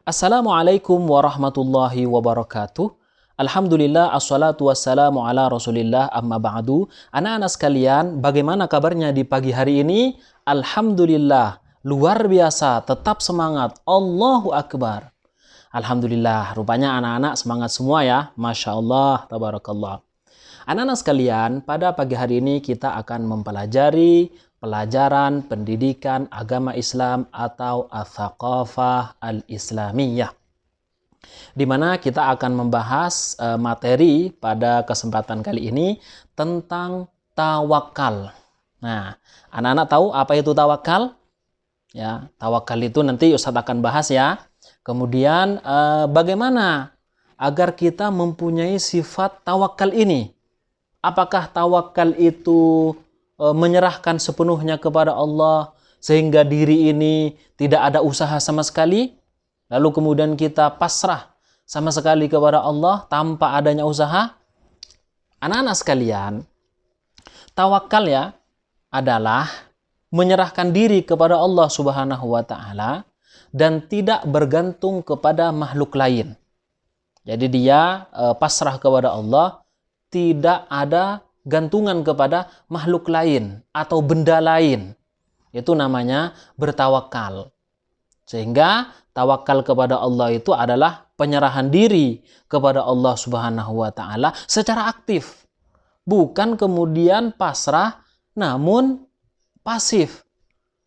Assalamualaikum warahmatullahi wabarakatuh. Alhamdulillah, assalatu wassalamu ala rasulillah, amma ba'du. Anak-anak sekalian, bagaimana kabarnya di pagi hari ini? Alhamdulillah, luar biasa, tetap semangat. Allahu Akbar. Alhamdulillah, rupanya anak-anak semangat semua ya. Masya Allah, tabarakallah. Anak-anak sekalian, pada pagi hari ini kita akan mempelajari pelajaran pendidikan agama Islam atau Ats-Tsaqafah Al-Islamiyah, di mana kita akan membahas materi pada kesempatan kali ini tentang tawakal. Nah, anak-anak tahu apa itu tawakal? Ya, tawakal itu nanti Ustadz akan bahas ya. Kemudian bagaimana agar kita mempunyai sifat tawakal ini? Apakah tawakal itu menyerahkan sepenuhnya kepada Allah sehingga diri ini tidak ada usaha sama sekali, lalu kemudian kita pasrah sama sekali kepada Allah tanpa adanya usaha? Anak-anak sekalian, tawakal ya adalah menyerahkan diri kepada Allah Subhanahu wa taala dan tidak bergantung kepada makhluk lain. Jadi dia pasrah kepada Allah, tidak ada gantungan kepada makhluk lain atau benda lain. Itu namanya bertawakal. Sehingga tawakal kepada Allah itu adalah penyerahan diri kepada Allah Subhanahu wa taala secara aktif. Bukan kemudian pasrah namun pasif.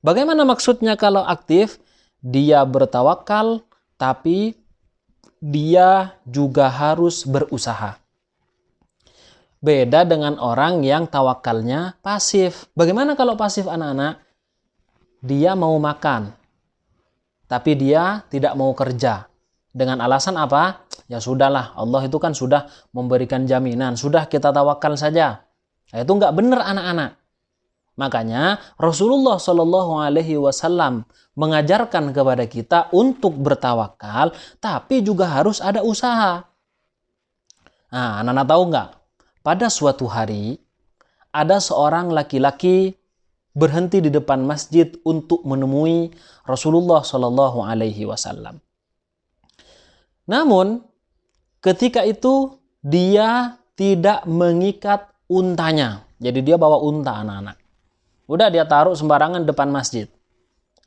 Bagaimana maksudnya kalau aktif? Dia bertawakal tapi dia juga harus berusaha. Beda dengan orang yang tawakalnya pasif. Bagaimana kalau pasif anak-anak? Dia mau makan, tapi dia tidak mau kerja. Dengan alasan apa? Ya sudahlah, Allah itu kan sudah memberikan jaminan. Sudah kita tawakal saja. Nah, itu nggak benar anak-anak. Makanya Rasulullah Shallallahu Alaihi Wasallam mengajarkan kepada kita untuk bertawakal, tapi juga harus ada usaha. Nah, anak-anak tahu nggak? Pada suatu hari, ada seorang laki-laki berhenti di depan masjid untuk menemui Rasulullah Shallallahu Alaihi Wasallam. Namun, ketika itu dia tidak mengikat untanya. Jadi dia bawa unta anak-anak. Udah dia taruh sembarangan depan masjid.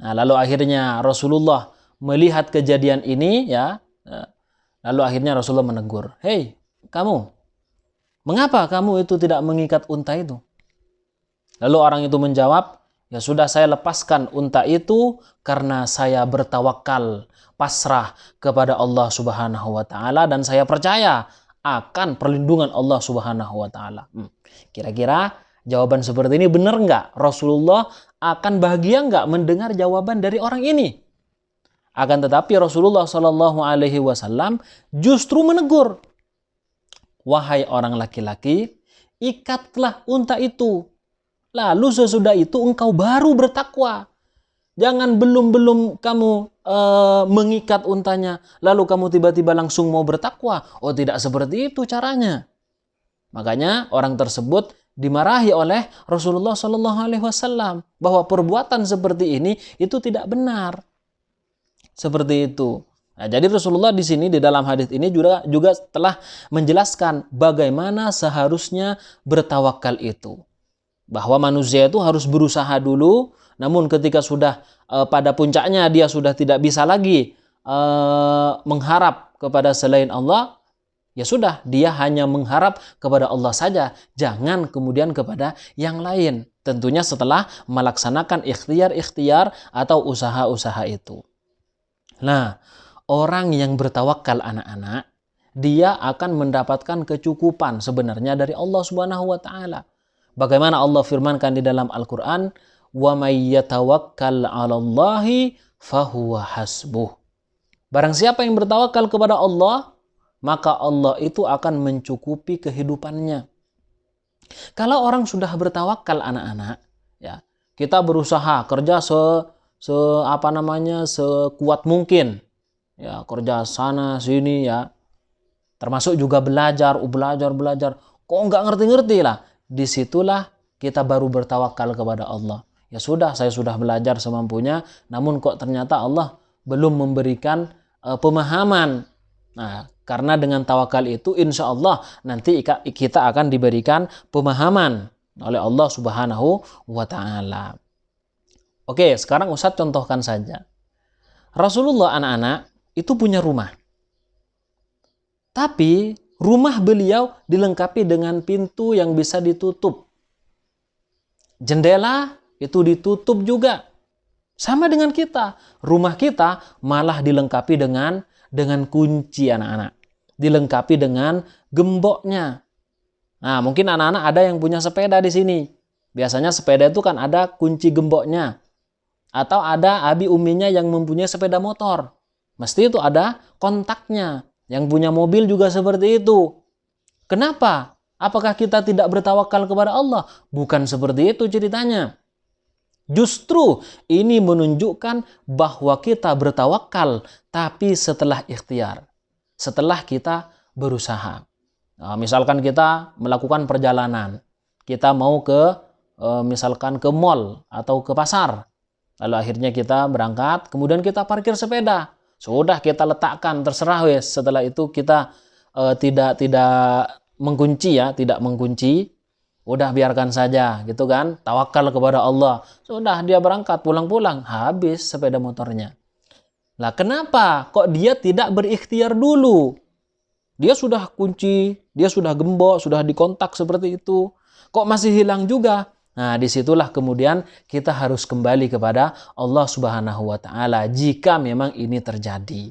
Nah, lalu akhirnya Rasulullah melihat kejadian ini, ya. Lalu akhirnya Rasulullah menegur, "Hei, kamu! Mengapa kamu itu tidak mengikat unta itu?" Lalu orang itu menjawab, "Ya sudah, saya lepaskan unta itu karena saya bertawakal, pasrah kepada Allah Subhanahu wa taala dan saya percaya akan perlindungan Allah Subhanahu wa taala." Kira-kira jawaban seperti ini benar nggak? Rasulullah akan bahagia nggak mendengar jawaban dari orang ini? Akan tetapi Rasulullah Shallallahu Alaihi Wasallam justru menegur, "Wahai orang laki-laki, ikatlah unta itu. Lalu sesudah itu engkau baru bertakwa. Jangan belum kamu mengikat untanya, lalu kamu tiba-tiba langsung mau bertakwa. Oh, tidak seperti itu caranya." Makanya orang tersebut dimarahi oleh Rasulullah Shallallahu Alaihi Wasallam bahwa perbuatan seperti ini itu tidak benar. Seperti itu. Nah, jadi Rasulullah di sini di dalam hadis ini juga telah menjelaskan bagaimana seharusnya bertawakal itu. Bahwa manusia itu harus berusaha dulu, namun ketika sudah pada puncaknya dia sudah tidak bisa lagi mengharap kepada selain Allah, ya sudah, dia hanya mengharap kepada Allah saja, jangan kemudian kepada yang lain. Tentunya setelah melaksanakan ikhtiar-ikhtiar atau usaha-usaha itu. Nah, orang yang bertawakal anak-anak, dia akan mendapatkan kecukupan sebenarnya dari Allah Subhanahu wa taala. Bagaimana Allah firmankan di dalam Al-Qur'an, "Wa may yatawakkal 'alallahi fahuwa hasbuh." Barang siapa yang bertawakal kepada Allah, maka Allah itu akan mencukupi kehidupannya. Kalau orang sudah bertawakal anak-anak, ya, kita berusaha kerja sekuat mungkin. Ya, kerja sana sini ya. Termasuk juga belajar. Kok nggak ngerti-ngerti lah. Disitulah kita baru bertawakal kepada Allah. Ya sudah, saya sudah belajar semampunya, namun kok ternyata Allah belum memberikan pemahaman. Nah, karena dengan tawakal itu insya Allah nanti kita akan diberikan pemahaman oleh Allah Subhanahu wa Ta'ala. Oke, sekarang Ustadz contohkan saja. Rasulullah anak-anak itu punya rumah. Tapi rumah beliau dilengkapi dengan pintu yang bisa ditutup. Jendela itu ditutup juga. Sama dengan kita. Rumah kita malah dilengkapi dengan kunci anak-anak. Dilengkapi dengan gemboknya. Nah, mungkin anak-anak ada yang punya sepeda di sini. Biasanya sepeda itu kan ada kunci gemboknya. Atau ada abi uminya yang mempunyai sepeda motor. Mesti itu ada kontaknya. Yang punya mobil juga seperti itu. Kenapa? Apakah kita tidak bertawakal kepada Allah? Bukan seperti itu ceritanya. Justru ini menunjukkan bahwa kita bertawakal tapi setelah ikhtiar. Setelah kita berusaha. Nah, misalkan kita melakukan perjalanan. Kita mau misalkan ke mall atau ke pasar. Lalu akhirnya kita berangkat, kemudian kita parkir sepeda. Sudah kita letakkan, terserah wes. Setelah itu kita tidak mengunci ya, tidak mengunci. Udah biarkan saja gitu kan. Tawakal kepada Allah. Sudah dia berangkat, pulang-pulang, habis sepeda motornya. Lah kenapa kok dia tidak berikhtiar dulu? Dia sudah kunci, dia sudah gembok, sudah dikontak seperti itu. Kok masih hilang juga? Nah, disitulah kemudian kita harus kembali kepada Allah Subhanahu wa Ta'ala jika memang ini terjadi.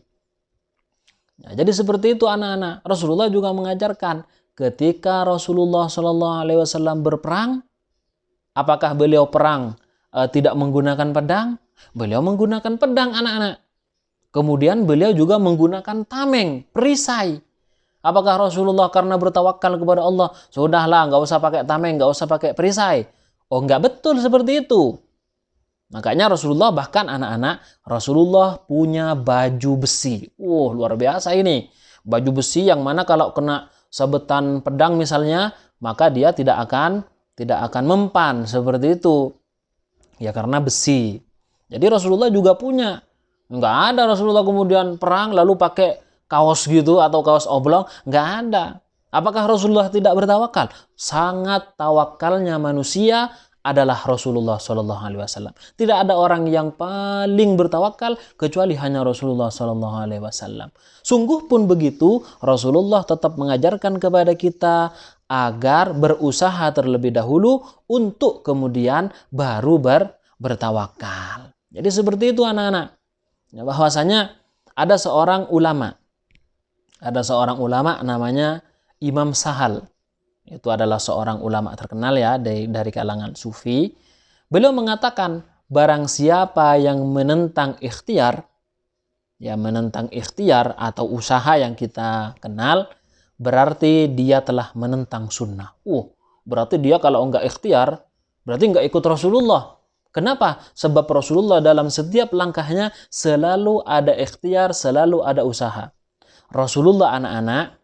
Nah, jadi seperti itu anak-anak. Rasulullah juga mengajarkan ketika Rasulullah SAW berperang, apakah beliau perang tidak menggunakan pedang? Beliau menggunakan pedang anak-anak. Kemudian beliau juga menggunakan tameng, perisai. Apakah Rasulullah karena bertawakal kepada Allah, sudahlah nggak usah pakai tameng, nggak usah pakai perisai? Oh, nggak betul seperti itu. Makanya Rasulullah bahkan anak-anak, Rasulullah punya baju besi. Luar biasa ini. Baju besi yang mana kalau kena sabetan pedang misalnya, maka dia tidak akan mempan seperti itu. Ya karena besi. Jadi Rasulullah juga punya. Nggak ada Rasulullah kemudian perang lalu pakai kaos gitu atau kaos oblong. Nggak ada. Apakah Rasulullah tidak bertawakal? Sangat tawakalnya manusia adalah Rasulullah SAW. Tidak ada orang yang paling bertawakal kecuali hanya Rasulullah SAW. Sungguh pun begitu, Rasulullah tetap mengajarkan kepada kita agar berusaha terlebih dahulu untuk kemudian baru bertawakal. Jadi seperti itu anak-anak. Bahwasanya ada seorang ulama. Ada seorang ulama namanya Imam Sahal. Itu adalah seorang ulama terkenal ya dari kalangan sufi. Beliau mengatakan barang siapa yang menentang ikhtiar, ya menentang ikhtiar atau usaha yang kita kenal, berarti dia telah menentang sunnah. Berarti dia kalau enggak ikhtiar, berarti enggak ikut Rasulullah. Kenapa? Sebab Rasulullah dalam setiap langkahnya selalu ada ikhtiar, selalu ada usaha. Rasulullah anak-anak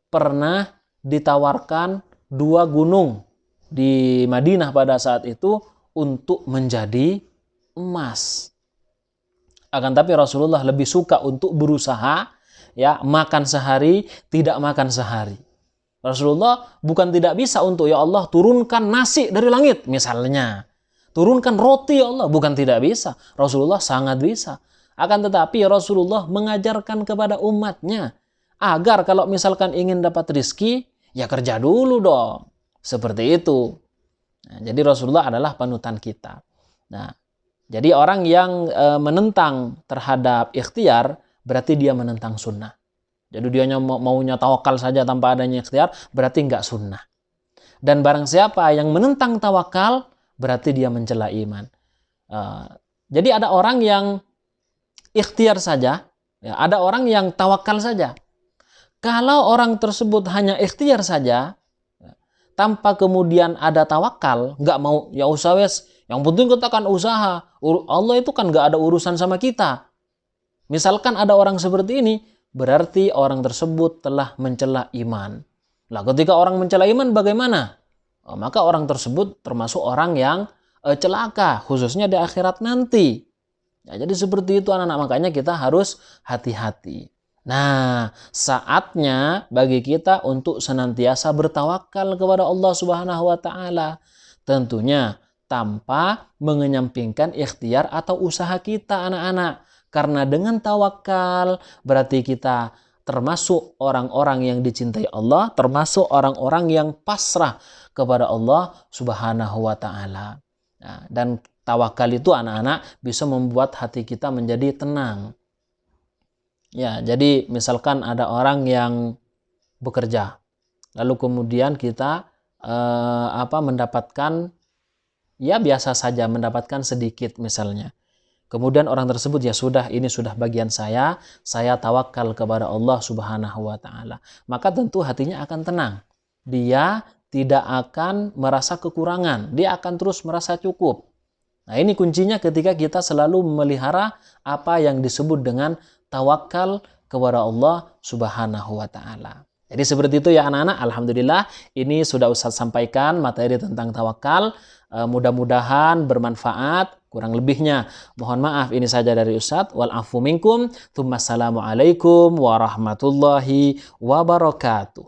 pernah ditawarkan 2 gunung di Madinah pada saat itu untuk menjadi emas. Akan tapi Rasulullah lebih suka untuk berusaha, ya makan sehari, tidak makan sehari. Rasulullah bukan tidak bisa untuk ya Allah turunkan nasi dari langit misalnya. Turunkan roti ya Allah, bukan tidak bisa. Rasulullah sangat bisa. Akan tetapi Rasulullah mengajarkan kepada umatnya agar kalau misalkan ingin dapat rizki, ya kerja dulu dong. Seperti itu. Nah, jadi Rasulullah adalah panutan kita. Nah, jadi orang yang menentang terhadap ikhtiar, berarti dia menentang sunnah. Jadi dia maunya tawakal saja tanpa adanya ikhtiar, berarti enggak sunnah. Dan barang siapa yang menentang tawakal, berarti dia mencela iman. Jadi ada orang yang ikhtiar saja, ya, ada orang yang tawakal saja. Kalau orang tersebut hanya ikhtiar saja, tanpa kemudian ada tawakal, nggak mau, ya usah wes, yang penting kita kan usaha. Allah itu kan nggak ada urusan sama kita. Misalkan ada orang seperti ini, berarti orang tersebut telah mencela iman. Lah ketika orang mencela iman bagaimana? Maka orang tersebut termasuk orang yang celaka, khususnya di akhirat nanti. Ya, jadi seperti itu anak-anak, makanya kita harus hati-hati. Nah, saatnya bagi kita untuk senantiasa bertawakal kepada Allah Subhanahu wa taala. Tentunya tanpa mengenyampingkan ikhtiar atau usaha kita anak-anak. Karena dengan tawakal berarti kita termasuk orang-orang yang dicintai Allah, termasuk orang-orang yang pasrah kepada Allah Subhanahu wa taala. Nah, dan tawakal itu anak-anak bisa membuat hati kita menjadi tenang. Ya, jadi misalkan ada orang yang bekerja, lalu kemudian kita mendapatkan ya biasa saja, mendapatkan sedikit misalnya. Kemudian orang tersebut, ya sudah, ini sudah bagian saya tawakal kepada Allah Subhanahu wa taala. Maka tentu hatinya akan tenang. Dia tidak akan merasa kekurangan, dia akan terus merasa cukup. Nah, ini kuncinya ketika kita selalu memelihara apa yang disebut dengan tawakal kepada Allah Subhanahu wa taala. Jadi seperti itu ya anak-anak. Alhamdulillah ini sudah Ustaz sampaikan materi tentang tawakal. Mudah-mudahan bermanfaat. Kurang lebihnya mohon maaf, ini saja dari Ustaz. Wal afu minkum. Assalamualaikum warahmatullahi wabarakatuh.